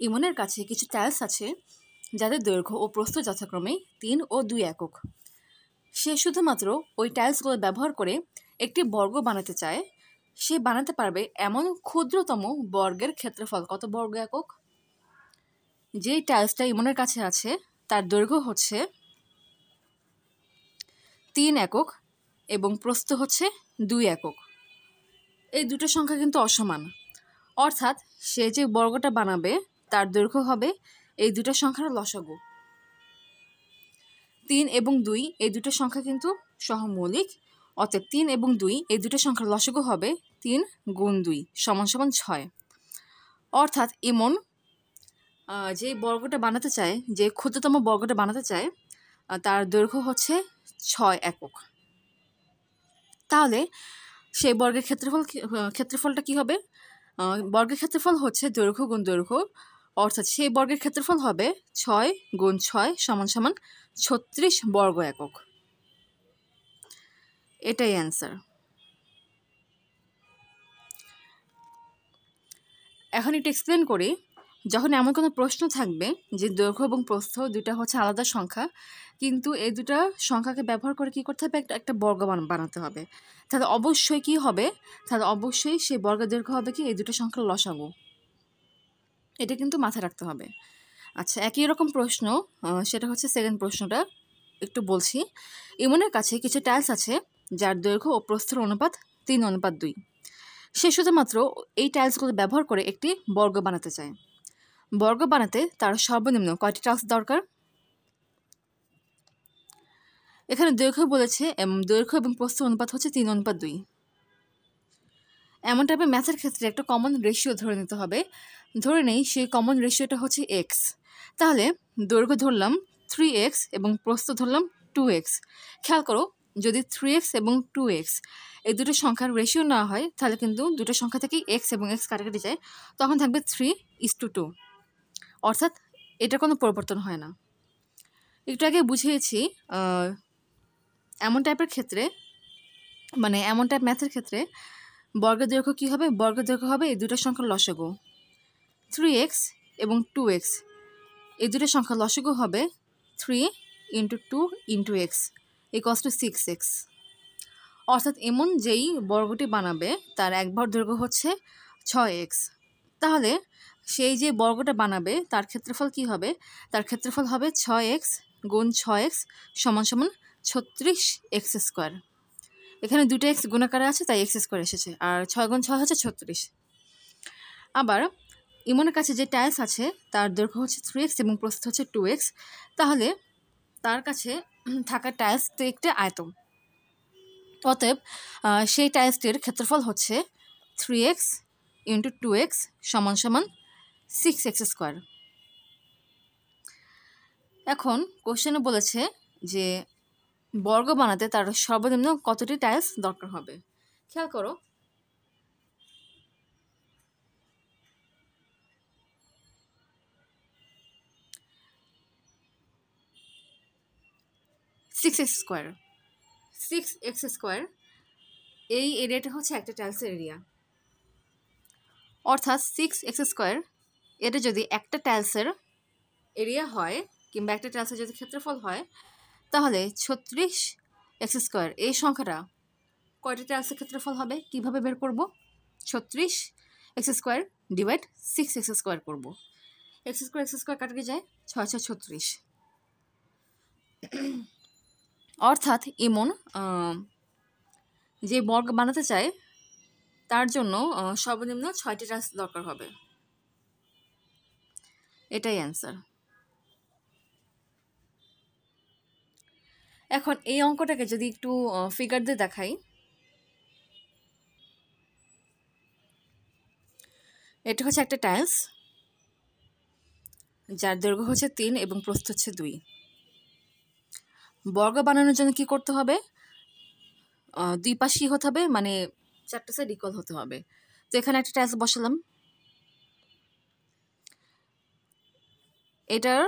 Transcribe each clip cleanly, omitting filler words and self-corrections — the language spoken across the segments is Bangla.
ইমনের কাছে কিছু টাইলস আছে যাদের দৈর্ঘ্য ও প্রস্থ যথাক্রমে 3 ও 2 একক। সে শুধুমাত্র ওই টাইলসগুলো ব্যবহার করে একটি বর্গ বানাতে চায়। সে বানাতে পারবে এমন ক্ষুদ্রতম বর্গের ক্ষেত্রফল কত বর্গ একক? যেই টাইলসটা ইমনের কাছে আছে তার দৈর্ঘ্য হচ্ছে 3 একক এবং প্রস্থ হচ্ছে 2 একক। এই দুটো সংখ্যা কিন্তু অসমান, অর্থাৎ সে যে বর্গটা বানাবে তার দৈর্ঘ্য হবে এই দুটো সংখ্যার লসাগু। 3 এবং 2 এই দুটো সংখ্যা কিন্তু সহমৌলিক, অতএব 3 এবং 2 এই দুটো সংখ্যার লসাগু হবে 3 গুণ 2 সমান সমান 6। অর্থাৎ ইমন যে বর্গটা বানাতে চায়, যে ক্ষুদ্রতম বর্গটা বানাতে চায়, তার দৈর্ঘ্য হচ্ছে 6 একক। তাহলে সেই বর্গের ক্ষেত্রফলটা কি হবে? বর্গের ক্ষেত্রফল হচ্ছে দৈর্ঘ্য গুণ দৈর্ঘ্য, অর্থাৎ সেই বর্গের ক্ষেত্রফল হবে 6 গুণ 6 সমান সমান 36 বর্গ একক। এটাই অ্যান্সার। এখন একটু এক্সপ্লেন করি। যখন এমন কোনো প্রশ্ন থাকবে যে দৈর্ঘ্য এবং প্রস্থ দুটা হচ্ছে আলাদা সংখ্যা, কিন্তু এই দুটা সংখ্যাকে ব্যবহার করে কী করতে হবে? একটা বর্গ বানাতে হবে। তাহলে অবশ্যই কী হবে? তাহলে অবশ্যই সেই বর্গের দৈর্ঘ্য হবে কি এই দুটো সংখ্যার লসাগু। এটা কিন্তু মাথায় রাখতে হবে। আচ্ছা, একই রকম প্রশ্ন, সেটা হচ্ছে সেকেন্ড প্রশ্নটা একটু বলছি। ইমনের কাছে কিছু টাইলস আছে যার দৈর্ঘ্য ও প্রস্থের অনুপাত 3:2। সে শুধুমাত্র এই টাইলসগুলো ব্যবহার করে একটি বর্গ বানাতে চায়। বর্গ বানাতে তার সর্বনিম্ন কয়টি টাইলস দরকার? এখানে দৈর্ঘ্য বলেছে, দৈর্ঘ্য এবং প্রস্থ অনুপাত হচ্ছে 3:2। এমন টাইপের ম্যাথের ক্ষেত্রে একটা কমন রেশিও ধরে নিতে হবে। ধরে নেই সেই কমন রেশিওটা হচ্ছে এক্স। তাহলে দৈর্ঘ্য ধরলাম 3x এবং প্রস্থ ধরলাম 2x। খেয়াল করো, যদি 3x এবং 2x এই দুটো সংখ্যার রেশিও না হয় তাহলে কিন্তু দুটো সংখ্যা থেকেই এক্স এবং এক্স কাটাকাটি যায়, তখন থাকবে 3:2। অর্থাৎ এটার কোনো পরিবর্তন হয় না। একটু আগে বুঝিয়েছি, এমন টাইপের ক্ষেত্রে, মানে এমন টাইপ ম্যাথের ক্ষেত্রে বর্গের দৈর্ঘ্য কী হবে? বর্গের দৈর্ঘ্য হবে এই দুটো সংখ্যার লসাগু। 3x এবং 2x এই দুটো সংখ্যার লসাগু হবে 3 × 2 × x = 6x। অর্থাৎ এমন যেই বর্গটি বানাবে তার একবার দৈর্ঘ্য হচ্ছে 6x। তাহলে সেই যে বর্গটা বানাবে তার ক্ষেত্রফল কি হবে? তার ক্ষেত্রফল হবে 6x গুণ 6x সমান সমান 36x²। এখানে দুটো এক্স গুণাকারে আছে তাই x² এসেছে, আর 6 গুণ 6 হচ্ছে 36। আবার ইমনের কাছে যে টাইলস আছে তার দৈর্ঘ্য হচ্ছে 3x এবং প্রস্থ হচ্ছে 2x। তাহলে তার কাছে থাকা টাইলসটি একটি আয়তন। অতএব সেই টাইলসটির ক্ষেত্রফল হচ্ছে 3x × 2x সমান সমান 6x²। এখন কোশ্চেনে বলেছে যে বর্গ বানাতে তার সর্বনিম্ন কতটি টাইলস দরকার হবে। খেয়াল করো, $6x² এই এরিয়াটা হচ্ছে একটা টাইলসের এরিয়া। অর্থাৎ 6x² এটা যদি একটা টাইলসের এরিয়া হয় কিংবা একটা টাইলসের যদি ক্ষেত্রফল হয়, তাহলে 36x² এই সংখ্যাটা কয়টা টাইলসের ক্ষেত্রফল হবে? কিভাবে বের করব? 36x² ডিভাইড 6x² করব। x² কাটকে যায়, 6 6 36। অর্থাৎ ইমন যে বর্গ বানাতে চায় তার জন্য সর্বনিম্ন 6টি টাইলস দরকার হবে। এটাই অ্যান্সার। এখন এই অঙ্কটাকে যদি একটু ফিগার দিয়ে দেখাই, এটা হচ্ছে একটা টাইলস যার দৈর্ঘ্য হচ্ছে 3 এবং প্রস্থ হচ্ছে 2। বর্গ বানানোর জন্য কি করতে হবে? দুই পাশই হতে হবে, মানে চারটা সাইড ইকুয়াল হতে হবে। তো এখানে একটা টাইলস বসালাম, এটার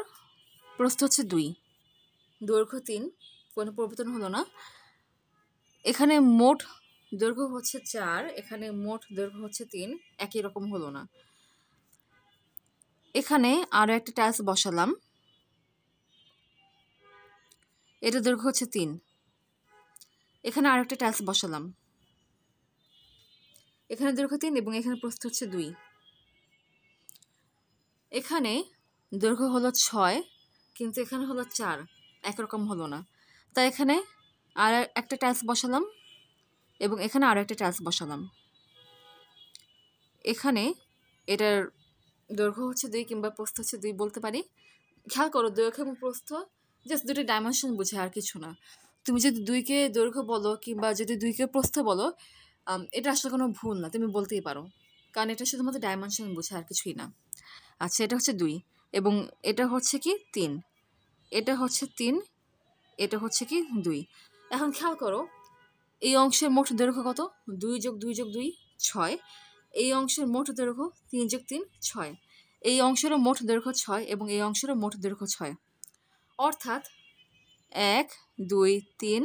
প্রস্থ হচ্ছে 2, দৈর্ঘ্য 3, কোনো পরিবর্তন হলো না। এখানে মোট দৈর্ঘ্য হচ্ছে 4, এখানে মোট দৈর্ঘ্য হচ্ছে 3, একই রকম হলো না। এখানে আরও একটা টাইলস বসালাম, এটা দৈর্ঘ্য হচ্ছে 3। এখানে আরও একটা টাইলস বসালাম, এখানে দৈর্ঘ্য 3 এবং এখানে প্রস্থ হচ্ছে 2। এখানে দৈর্ঘ্য হলো 6 কিন্তু এখানে হলো 4, একরকম হলো না। তাই এখানে আর একটা টাইলস বসালাম এবং এখানে আরও একটা টাইলস বসালাম। এখানে এটার দৈর্ঘ্য হচ্ছে 2 কিংবা প্রস্থ হচ্ছে 2 বলতে পারি। খেয়াল করো, দৈর্ঘ্য এবং প্রস্থ জাস্ট দুটো ডাইমেনশন বোঝে, আর কিছু না। তুমি যদি 2কে দৈর্ঘ্য বলো কিংবা যদি 2কে প্রস্থ বলো, এটা আসলে কোনো ভুল না, তুমি বলতেই পারো, কারণ এটা শুধুমাত্র ডাইমেনশন বোঝে, আর কিছুই না। আচ্ছা, এটা হচ্ছে 2 এবং এটা হচ্ছে কি 3, এটা হচ্ছে 3, এটা হচ্ছে কি 2। এখন খেয়াল করো, এই অংশের মোট দৈর্ঘ্য কত? 2 + 2 + 2 6। এই অংশের মোট দৈর্ঘ্য 3 + 3 6। এই অংশেরও মোট দৈর্ঘ্য 6 এবং এই অংশেরও মোট দৈর্ঘ্য 6। অর্থাৎ 1 2 3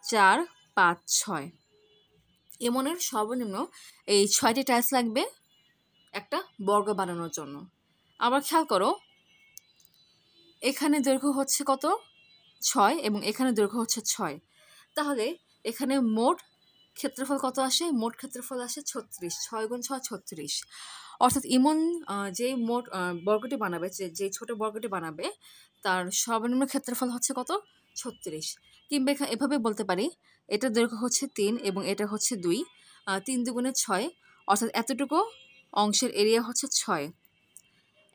4 5 6 এমনের সর্বনিম্ন এই 6টি টাইলস লাগবে একটা বর্গ বানানোর জন্য। আবার খেয়াল করো, এখানে দৈর্ঘ্য হচ্ছে কত? 6 এবং এখানে দৈর্ঘ্য হচ্ছে 6। তাহলে এখানে মোট ক্ষেত্রফল কত আসে? মোট ক্ষেত্রফল আসে 36। 6 × 6 36। অর্থাৎ ইমন যেই মোট বর্গটি বানাবে, যে ছোট বর্গটি বানাবে, তার সর্বনিম্ন ক্ষেত্রফল হচ্ছে কত? 36। কিংবা এভাবে বলতে পারি, এটার দৈর্ঘ্য হচ্ছে 3 এবং এটা হচ্ছে 2। 3 × 2 = 6, অর্থাৎ এতটুকু অংশের এরিয়া হচ্ছে 6।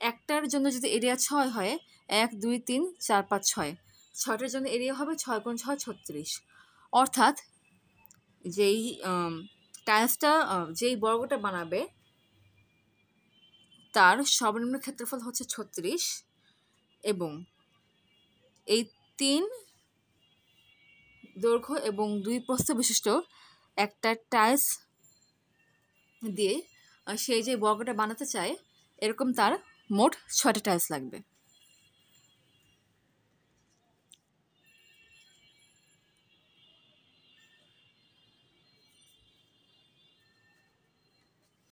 একটার জন্য যদি এরিয়া 6 হয়, 1 2 3 4 5 6, 6টার জন্য এরিয়া হবে 6 × 6 36। অর্থাৎ যেই টাইলসটা, যেই বর্গটা বানাবে, তার সর্বনিম্ন ক্ষেত্রফল হচ্ছে 36 এবং এই 3 দৈর্ঘ্য এবং 2 প্রস্থ বিশিষ্ট একটা টাইলস দিয়ে সে যে বর্গটা বানাতে চায়, এরকম তার মোট 6টা টাইলস লাগবে।